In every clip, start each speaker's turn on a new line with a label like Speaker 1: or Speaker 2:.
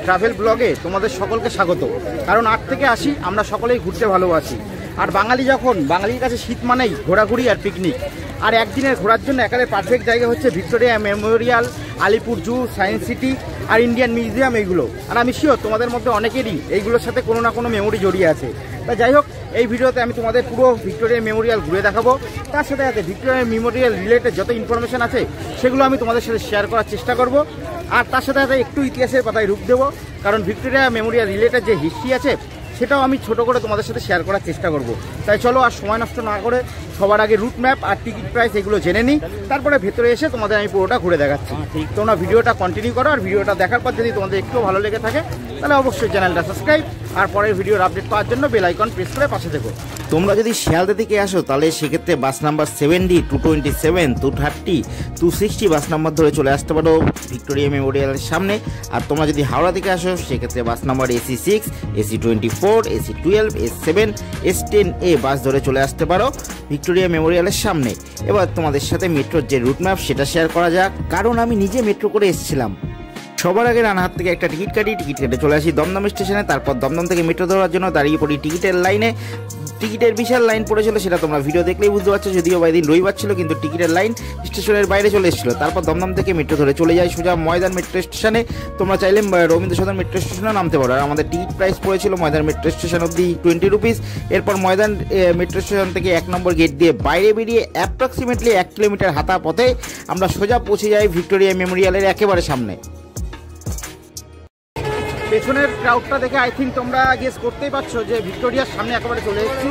Speaker 1: Travel ব্লগে তোমাদের সকলকে স্বাগত। কারণ 8 থেকে 80 আমরা সকলেই ঘুরতে ভালোবাসি। আর বাঙালির কাছে শীত মানেই ঘোরাঘুরি আর পিকনিক। আর একদিনের ঘোরার জন্য একেবারে পারফেক্ট জায়গা হচ্ছে ভিক্টোরিয়া মেমোরিয়াল, আলিপুর জু, সায়েন্স সিটি আর ইন্ডিয়ান মিউজিয়াম এইগুলো। আর আমি শিওর তোমাদের মধ্যে অনেকেরই এইগুলোর সাথে কোনো না কোনো মেমোরি জড়িয়ে আছে। তা যাই হোক, এই ভিডিওতে আমি তোমাদের পুরো ভিক্টোরিয়া মেমোরিয়াল ঘুরে দেখাবো। তার সাথে সাথে ভিক্টোরিয়া মেমোরিয়াল রিলেটেড যত ইনফরমেশন আছে সেগুলো আমি তোমাদের সাথে শেয়ার করার চেষ্টা করব। আর তার সাথে সাথে একটু ইতিহাসের পাতায় রূপ দেবো, কারণ ভিক্টোরিয়া মেমোরিয়াল রিলেটেড যে হিস্ট্রি আছে সেটাও আমি ছোট করে তোমাদের সাথে শেয়ার করার চেষ্টা করব। তাই চলো আর সময় নষ্ট না করে সবার আগে রুট ম্যাপ আর টিকিট প্রাইস এগুলো জেনে নিই, তারপরে ভেতরে এসে তোমাদের আমি পুরোটা ঘুরে দেখাচ্ছি। তোমরা ভিডিওটা কন্টিনিউ করো। আর ভিডিওটা দেখার পর যদি তোমাদের একটু ভালো লেগে থাকে তাহলে অবশ্যই চ্যানেলটা সাবস্ক্রাইব আর পরের ভিডিওর আপডেট পাওয়ার জন্য বেল আইকন প্রেস করে পাশে থেকো।
Speaker 2: তোমরা যদি শিয়ালদা থেকে আসো তাহলে সেক্ষেত্রে bus number 7D, 227, 230, 260 bus number ধরে চলে আসতে পারো ভিক্টোরিয়া মেমোরিয়ালের সামনে। আর তোমরা যদি হাওড়া থেকে আসো সেক্ষেত্রে bus number AC6, AC24, AC12, S7, S10A বাস ধরে চলে আসতে পারো ভিক্টোরিয়া মেমোরিয়ালের সামনে। এবার তোমাদের সাথে মেট্রোর যে রুট ম্যাপ সেটা শেয়ার করা যাক, কারণ আমি নিজে মেট্রো করে এসেছিলাম। সবার আগে রানাহাট থেকে একটা টিকিট কেটে চলে আসি দমদম স্টেশনে। তারপর দমদম থেকে মেট্রো ধরার জন্য দাঁড়িয়ে পড়ি টিকিটের লাইনে। টিকিটের বিশাল লাইন পড়েছিল, সেটা তোমরা ভিডিও দেখলেই বুঝতে পারছো। যদিও দিন রবিবার ছিল, কিন্তু টিকিটের লাইন স্টেশনের বাইরে চলে এসেছিল। তারপর দমদম থেকে মেট্রো ধরে চলে যায় সোজা ময়দান মেট্রো স্টেশনে। তোমরা চাইলে রবীন্দ্র সদন মেট্রো স্টেশনে নামতে পারো। আর আমাদের টিকিট প্রাইস পড়েছিল ময়দান মেট্রো স্টেশন অবধি 20 রুপিস। এরপর ময়দান মেট্রো স্টেশন থেকে 1 নম্বর গেট দিয়ে বাইরে বেরিয়ে অ্যাপ্রক্সিমেটলি 1 কিলোমিটার হাঁটা পথে আমরা সোজা পৌঁছে যাই ভিক্টোরিয়া মেমোরিয়ালের একেবারে সামনে।
Speaker 1: পেছনের ক্রাউডটা দেখে আই থিঙ্ক তোমরা গেস করতেই পারছো যে ভিক্টোরিয়ার সামনে একেবারে চলে এসেছি।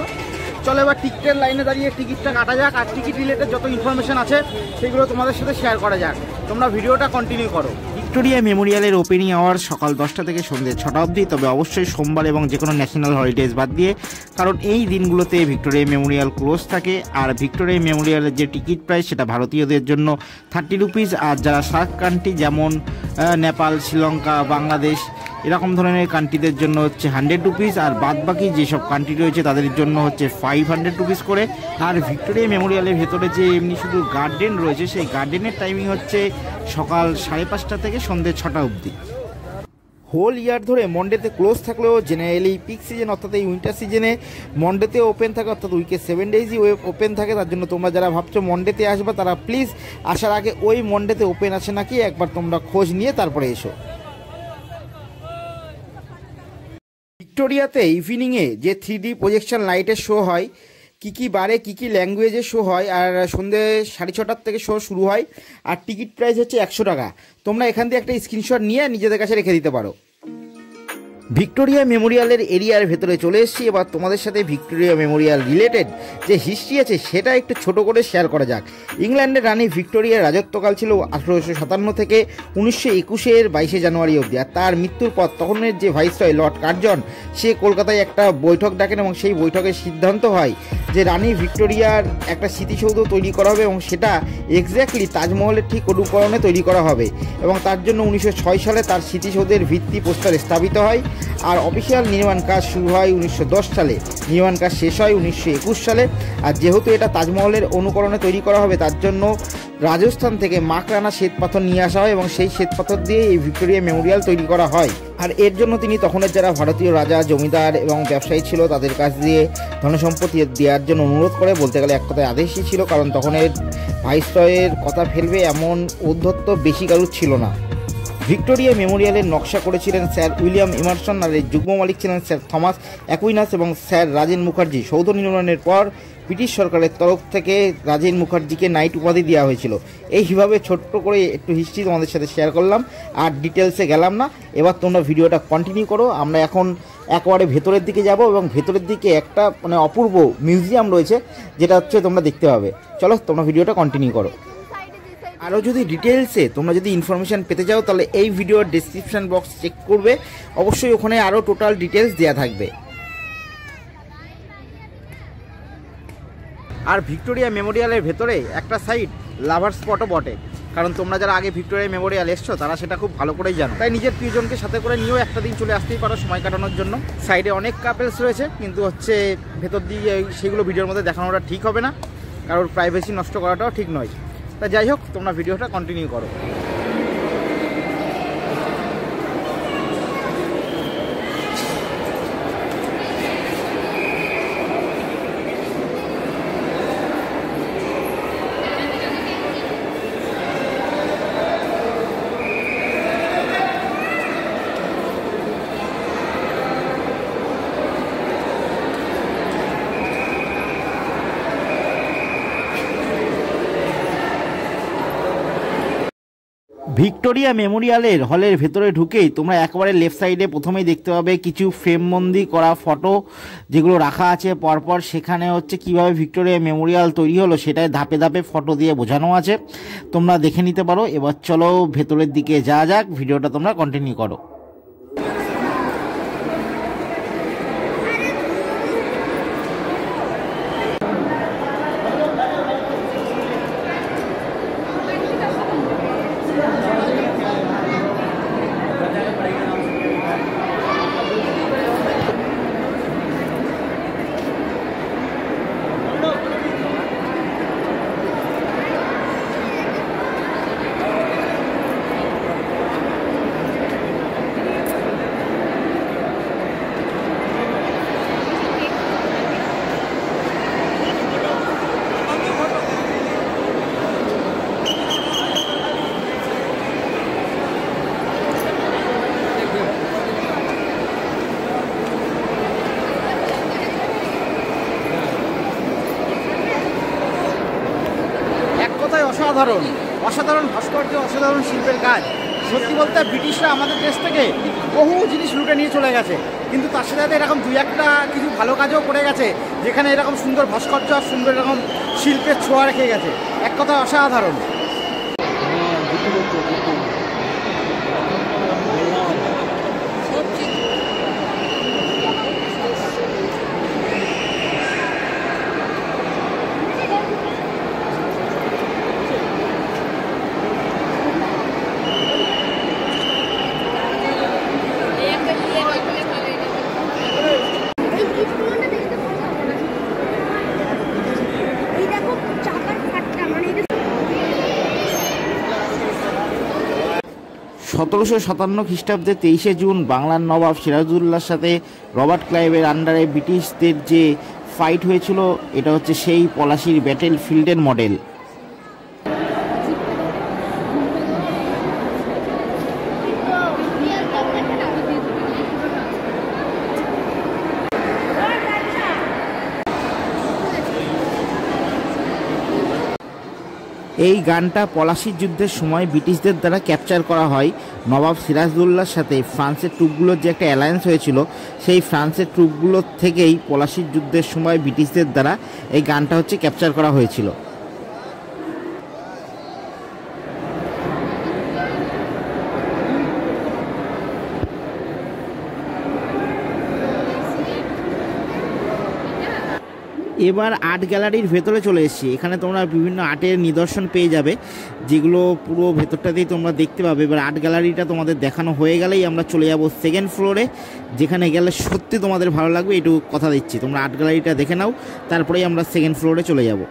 Speaker 1: চলো এবার টিকিটের লাইনে দাঁড়িয়ে টিকিটটা কাটা যাক, আর টিকিট রিলেটেড যত ইনফরমেশন আছে সেগুলো তোমাদের সাথে শেয়ার করা যাক। তোমরা ভিডিওটা কন্টিনিউ করো।
Speaker 2: ভিক্টোরিয়া মেমোরিয়ালের ওপেনিং আওয়ার সকাল 10টা থেকে সন্ধ্যে 6টা অবধি, তবে অবশ্যই সোমবার এবং যে কোনো ন্যাশনাল হলিডেজ বাদ দিয়ে, কারণ এই দিনগুলোতে ভিক্টোরিয়া মেমোরিয়াল ক্লোজ থাকে। আর ভিক্টোরিয়া মেমোরিয়ালের যে টিকিট প্রাইস সেটা ভারতীয়দের জন্য 30 রুপিস, আর যারা সার্ক কান্ট্রি যেমন নেপাল, শ্রীলঙ্কা, বাংলাদেশ এরকম ধরনের কান্ট্রিদের জন্য হচ্ছে 100 রুপিস, আর বাদবাকি যেসব কান্ট্রি রয়েছে তাদের জন্য হচ্ছে 500 রুপিস করে। আর ভিক্টোরিয়া মেমোরিয়ালের ভেতরে যে এমনি শুধু গার্ডেন রয়েছে, সেই গার্ডেনের টাইমিং হচ্ছে সকাল 5:30 থেকে সন্ধ্যে 6টা অবধি। হোল ইয়ার ধরে মন্ডেতে ক্লোজ থাকলেও জেনারেলি পিক সিজন অর্থাৎ এই উইন্টার সিজনে মন্ডেতে ওপেন থাকে, অর্থাৎ উইকে 7 ডেজই ওপেন থাকে। তার জন্য তোমরা যারা ভাবছো মন্ডেতে আসবে তারা প্লিজ আসার আগে ওই মন্ডেতে ওপেন আছে নাকি একবার তোমরা খোঁজ নিয়ে তারপরে এসো। ভিক্টোরিয়াতে ইভিনিংয়ে যে 3D প্রজেকশন লাইটের শো হয়, কী বারে কী ল্যাঙ্গুয়েজের শো হয়, আর সন্ধ্যে 6:30 থেকে শো শুরু হয়। আর টিকিট প্রাইস হচ্ছে 100 টাকা। তোমরা এখান থেকে একটা স্ক্রিনশট নিয়ে নিজেদের কাছে রেখে দিতে পারো। ভিক্টোরিয়া মেমোরিয়ালের এরিয়ার ভেতরে চলে এসেছি। এবার তোমাদের সাথে ভিক্টোরিয়া মেমোরিয়াল রিলেটেড যে হিস্ট্রি আছে সেটা একটু ছোট করে শেয়ার করা যাক। ইংল্যান্ডের রানী ভিক্টোরিয়ার রাজত্বকাল ছিল 1857 থেকে 1921-এর 22 জানুয়ারি অবধি। আর তার মৃত্যুর পর তখনের যে ভাইসরয় লর্ড কার্জন সে কলকাতায় একটা বৈঠক ডাকেন, এবং সেই বৈঠকের সিদ্ধান্ত হয় যে রানী ভিক্টোরিয়ার একটা স্মৃতিসৌধ তৈরি করা হবে, এবং সেটা এক্স্যাক্টলি তাজমহলের ঠিক অনুকরণে তৈরি করা হবে। এবং তার জন্য 1906 সালে তার স্মৃতিসৌধের ভিত্তি প্রস্তর স্থাপিত হয়। আর অফিসিয়াল নির্মাণ কাজ শুরু হয় 1910 সালে, নির্মাণ কাজ শেষ হয় 1921 সালে। আর যেহেতু এটা তাজমহলের অনুকরণে তৈরি করা হবে তার জন্য রাজস্থান থেকে মাকরানা শ্বেতপাথর নিয়ে আসা হয়, এবং সেই শ্বেতপাথর দিয়ে এই ভিক্টোরিয়া মেমোরিয়াল তৈরি করা হয়। আর এর জন্য তিনি তখনের যারা ভারতীয় রাজা, জমিদার এবং ব্যবসায়ী ছিল তাদের কাছ দিয়ে ধনসম্পত্তি দেওয়ার জন্য অনুরোধ করে, বলতে গেলে এক কথায় আদেশই ছিল, কারণ তখনের ভাইসরয়ের কথা ফেলবে এমন ঔদ্ধত্য বেশি কারুর ছিল না। ভিক্টোরিয়া মেমোরিয়ালের নকশা করেছিলেন স্যার উইলিয়াম এমারসন, আর এর যুগ্ম মালিক ছিলেন স্যার থমাস অ্যাকুইনাস এবং স্যার রাজেন মুখার্জি। সৌধ নির্মাণের পর ব্রিটিশ সরকারের তরফ থেকে রাজেন মুখার্জিকে নাইট উপাধি দেওয়া হয়েছিল। এইভাবে ছোট্ট করে একটু হিস্ট্রি তোমাদের সাথে শেয়ার করলাম, আর ডিটেলসে গেলাম না। এবার তোমরা ভিডিওটা কন্টিনিউ করো। আমরা এখন একেবারে ভেতরের দিকে যাব, এবং ভেতরের দিকে একটা অপূর্ব মিউজিয়াম রয়েছে যেটা হচ্ছে তোমরা দেখতে পাবে। চলো তোমরা ভিডিওটা কন্টিনিউ করো। আরও যদি ডিটেলসে তোমরা যদি ইনফরমেশান পেতে চাও তাহলে এই ভিডিওর ডেসক্রিপশান বক্স চেক করবে, অবশ্যই ওখানে আরও টোটাল ডিটেলস দেওয়া থাকবে। আর ভিক্টোরিয়া মেমোরিয়ালের ভেতরে একটা সাইড লাভার স্পটও বটে, কারণ তোমরা যারা আগে ভিক্টোরিয়া মেমোরিয়াল এসছো তারা সেটা খুব ভালো করেই জানো। তাই নিজের প্রিয়জনকে সাথে করে নিয়েও একটা দিন চলে আসতেই পারো সময় কাটানোর জন্য। সাইডে অনেক কাপেলস রয়েছে, কিন্তু হচ্ছে ভেতর দিয়ে সেগুলো ভিডিওর মধ্যে দেখানোটা ঠিক হবে না, কারোর প্রাইভেসি নষ্ট করাটাও ঠিক নয়। তা যাই হোক, তোমরা ভিডিওটা কন্টিনিউ করো। ভিক্টোরিয়া মেমোরিয়ালের হলের ভেতরে ঢুকেই তোমরা একেবারে লেফট সাইডে প্রথমেই দেখতে পাবে কিছু ফ্রেমবন্দি করা ফটো যেগুলো রাখা আছে পরপর। সেখানে হচ্ছে কিভাবে ভিক্টোরিয়া মেমোরিয়াল তৈরি হলো সেটাই ধাপে ধাপে ফটো দিয়ে বোঝানো আছে, তোমরা দেখে নিতে পারো। এবার চলো ভেতরের দিকে যাওয়া যাক, ভিডিওটা তোমরা কন্টিনিউ করো।
Speaker 1: অসাধারণ অসাধারণ ভাস্কর্য, অসাধারণ শিল্পের কাজ। সত্যি বলতে ব্রিটিশরা আমাদের দেশ থেকে বহু জিনিস লুটে নিয়ে চলে গেছে, কিন্তু তার সাথে সাথে এরকম দুই একটা কিছু ভালো কাজও করে গেছে, যেখানে এরকম সুন্দর ভাস্কর্য আর সুন্দর এরকম শিল্পের ছোঁয়া রেখে গেছে। এক কথায় অসাধারণ।
Speaker 2: সতেরোশো 1757 খ্রিস্টাব্দে 23শে জুন বাংলার নবাব সিরাজউদ্দৌলার সাথে রবার্ট ক্লাইভের আন্ডারে ব্রিটিশদের যে ফাইট হয়েছিল, এটা হচ্ছে সেই পলাশির ব্যাটেল ফিল্ডের মডেল। এই গানটা পলাশির যুদ্ধের সময় ব্রিটিশদের দ্বারা ক্যাপচার করা হয়। নবাব সিরাজউদ্দৌলার সাথে ফ্রান্সের ট্রুপগুলোর যে একটা অ্যালায়েন্স হয়েছিল, সেই ফ্রান্সের ট্রুপগুলোর থেকেই পলাশির যুদ্ধের সময় ব্রিটিশদের দ্বারা এই গানটা হচ্ছে ক্যাপচার করা হয়েছিল। এবার আর্ট গ্যালারির ভেতরে চলে এসেছি। এখানে তোমরা বিভিন্ন আর্টের নিদর্শন পেয়ে যাবে, যেগুলো পুরো ভেতরটাতেই তোমরা দেখতে পাবে। এবার আর্ট গ্যালারিটা তোমাদের দেখানো হয়ে গেলেই আমরা চলে যাব সেকেন্ড ফ্লোরে, যেখানে গেলে সত্যি তোমাদের ভালো লাগবে, এটুকু কথা দিচ্ছি। তোমরা আর্ট গ্যালারিটা দেখে নাও, তারপরেই আমরা সেকেন্ড ফ্লোরে চলে যাব।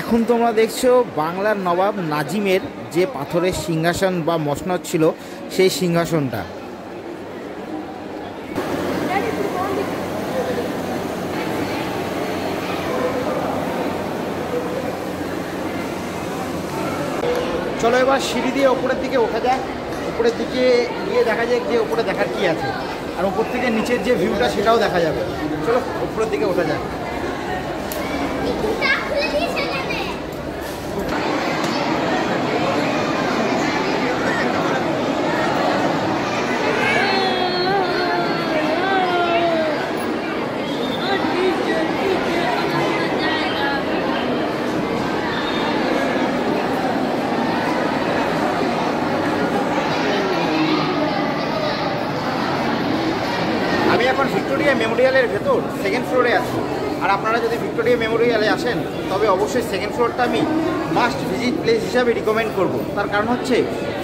Speaker 2: এখন তোমরা দেখছো বাংলার নবাব নাজিমের যে পাথরের সিংহাসন বা মসনদ ছিল, সেই সিংহাসনটা।
Speaker 1: চলো এবার সিঁড়ি দিয়ে ওপরের দিকে ওঠা যাক। উপরের দিকে গিয়ে দেখা যাক যে ওপরে দেখার কি আছে, আর ওপর থেকে নিচের যে ভিউটা সেটাও দেখা যাবে। চলো উপরের দিকে ওঠা যাক। আমি এখন ভিক্টোরিয়া মেমোরিয়ালের ভেতর সেকেন্ড ফ্লোরে আছি। আর আপনারা যদি ভিক্টোরিয়া মেমোরিয়ালে আসেন তবে অবশ্যই সেকেন্ড ফ্লোরটা আমি মাস্ট ভিজিট প্লেস হিসাবে রিকমেন্ড করব। তার কারণ হচ্ছে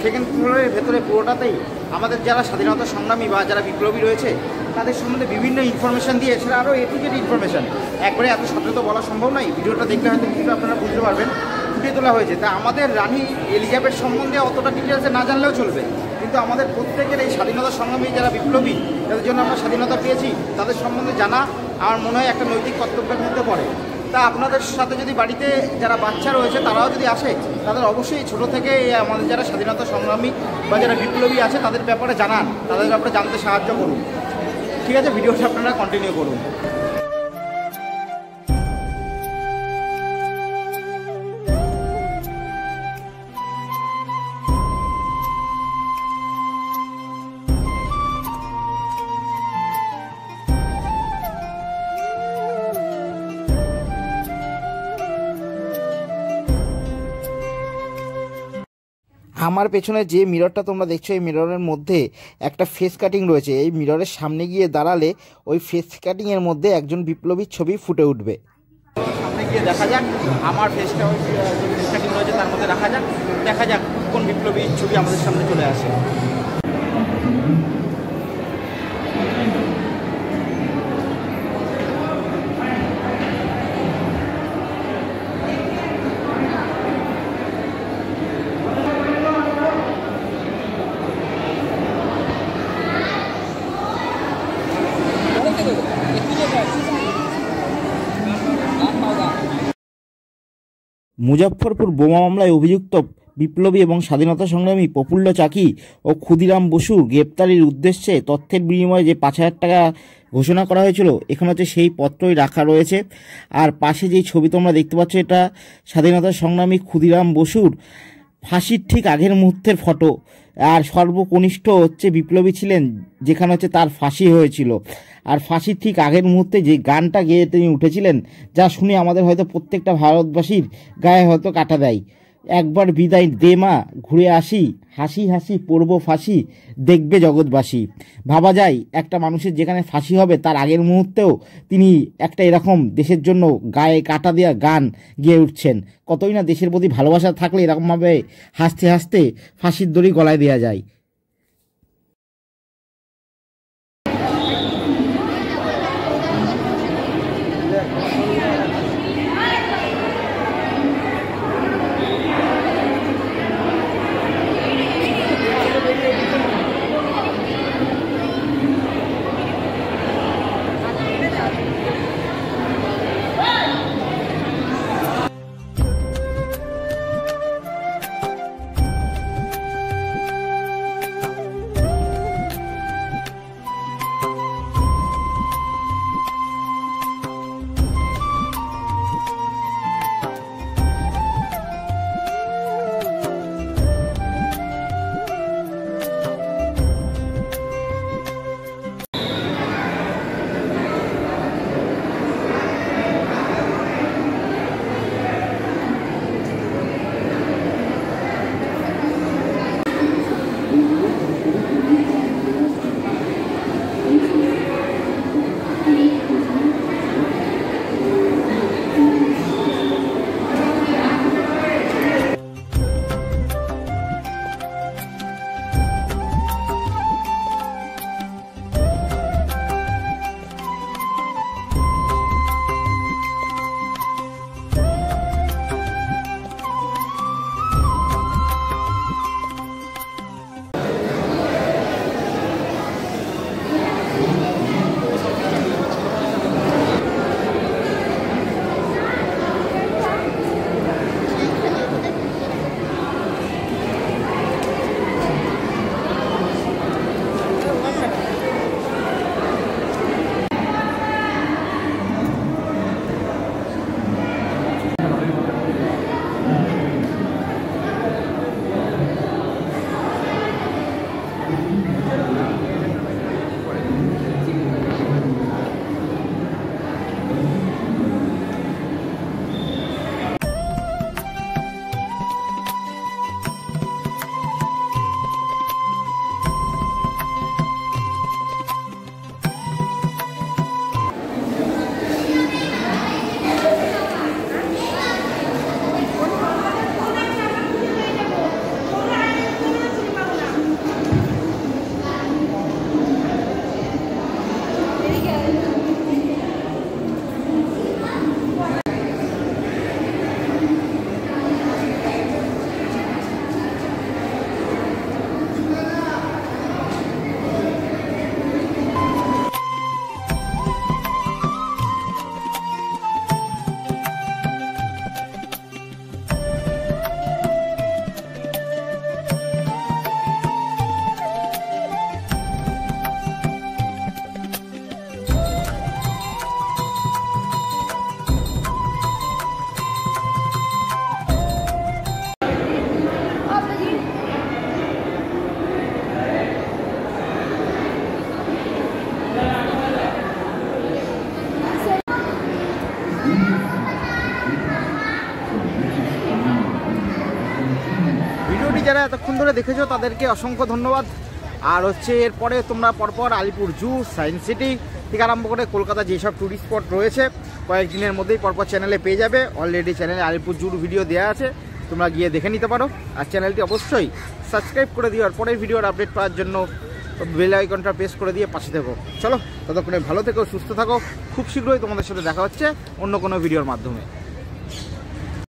Speaker 1: সেকেন্ড ফ্লোরের ভেতরে পুরোটাতেই আমাদের যারা স্বাধীনতা সংগ্রামী বা যারা বিপ্লবী রয়েছে তাদের সম্বন্ধে বিভিন্ন ইনফরমেশান দিয়ে, এছাড়া আরও এ টু জেড ইনফরমেশান একবারে এত সচেত বলা সম্ভব নয়। ভিডিওটা দেখলে হয়তো কিছুটা আপনারা বুঝতে পারবেন, ফুটিয়ে তোলা হয়েছে। তা আমাদের রানী এলিজাবেথ সম্বন্ধে অতটা ডিটেলসে না জানলেও চলবে, কিন্তু আমাদের প্রত্যেকের এই স্বাধীনতা সংগ্রামী যারা বিপ্লবী, যাদের জন্য আমরা স্বাধীনতা পেয়েছি, তাদের সম্বন্ধে জানা আমার মনে হয় একটা নৈতিক কর্তব্যের মধ্যে পড়ে। তা আপনাদের সাথে যদি বাড়িতে যারা বাচ্চা রয়েছে তারাও যদি আসে, তাদের অবশ্যই ছোটো থেকে আমাদের যারা স্বাধীনতা সংগ্রামী বা যারা বিপ্লবী আছে তাদের ব্যাপারে জানান, তাদের ব্যাপারে জানতে সাহায্য করুন। ঠিক আছে, ভিডিওটা আপনারা কন্টিনিউ করুন।
Speaker 2: আমার পেছনে যে মিররটা তোমরা দেখছো, এই মিররের মধ্যে একটা ফেস কাটিং রয়েছে। এই মিররের সামনে গিয়ে দাঁড়ালে ওই ফেস কাটিংয়ের মধ্যে একজন বিপ্লবীর ছবি ফুটে উঠবে।
Speaker 1: সামনে গিয়ে দেখা যাক, আমার ফেসটা ওই ফেস কাটিং রয়েছে তার মধ্যে রাখা যাক, দেখা যাক কোন বিপ্লবীর ছবি আমাদের সামনে চলে আসে।
Speaker 2: মুজফ্ফরপুর বোমা মামলায় অভিযুক্ত বিপ্লবী এবং স্বাধীনতা সংগ্রামী প্রফুল্ল চাকি ও ক্ষুদিরাম বসুর গ্রেপ্তারির উদ্দেশ্যে তথ্যের বিনিময়ে যে 5,000 টাকা ঘোষণা করা হয়েছিল, এখানে হচ্ছে সেই পত্রই রাখা রয়েছে। আর পাশে যেই ছবি তোমরা দেখতে পাচ্ছ, এটা স্বাধীনতা সংগ্রামী ক্ষুদিরাম বসুর ফাঁসির ঠিক আগের মুহূর্তের ফটো। আর সর্বকনিষ্ঠ হচ্ছে বিপ্লবী ছিলেন, যেখানে হচ্ছে তার ফাঁসি হয়েছিল। আর ফাঁসির ঠিক আগের মুহূর্তে যে গানটা গেয়ে তিনি উঠেছিলেন, যা শুনে আমাদের হয়তো প্রত্যেকটা ভারতবাসীর গায়ে হয়তো কাটা দেয়। একবার বিদায় দে মা, ঘুরে আসি, হাসি হাসি পড়ব ফাঁসি, দেখবে জগৎবাসী। ভাবা যায় একটা মানুষের যেখানে ফাঁসি হবে তার আগের মুহূর্তেও তিনি একটা এরকম দেশের জন্য গায়ে কাটা দেওয়া গান গেয়ে উঠছেন। কতই না দেশের প্রতি ভালোবাসা থাকলে এরকমভাবে হাসতে হাসতে ফাঁসির দড়ি গলায় দেওয়া যায়।
Speaker 1: ধরে দেখেছো তাদেরকে অসংখ্য ধন্যবাদ। আর হচ্ছে এরপরে তোমরা পরপর আলিপুর জু, সায়েন্স সিটি থেকে আরম্ভ করে কলকাতা যেসব ট্যুরিস্ট স্পট রয়েছে কয়েকদিনের মধ্যেই পরপর চ্যানেলে পেয়ে যাবে। অলরেডি চ্যানেলে আলিপুর জুর ভিডিও দেওয়া আছে, তোমরা গিয়ে দেখে নিতে পারো। আর চ্যানেলটি অবশ্যই সাবস্ক্রাইব করে দিও, আর পরের ভিডিওর আপডেট পাওয়ার জন্য বেল আইকনটা প্রেস করে দিয়ে পাশে থেকো। চলো ততক্ষণে ভালো থেকো, সুস্থ থাকো। খুব শীঘ্রই তোমাদের সাথে দেখা হচ্ছে অন্য কোনো ভিডিওর মাধ্যমে।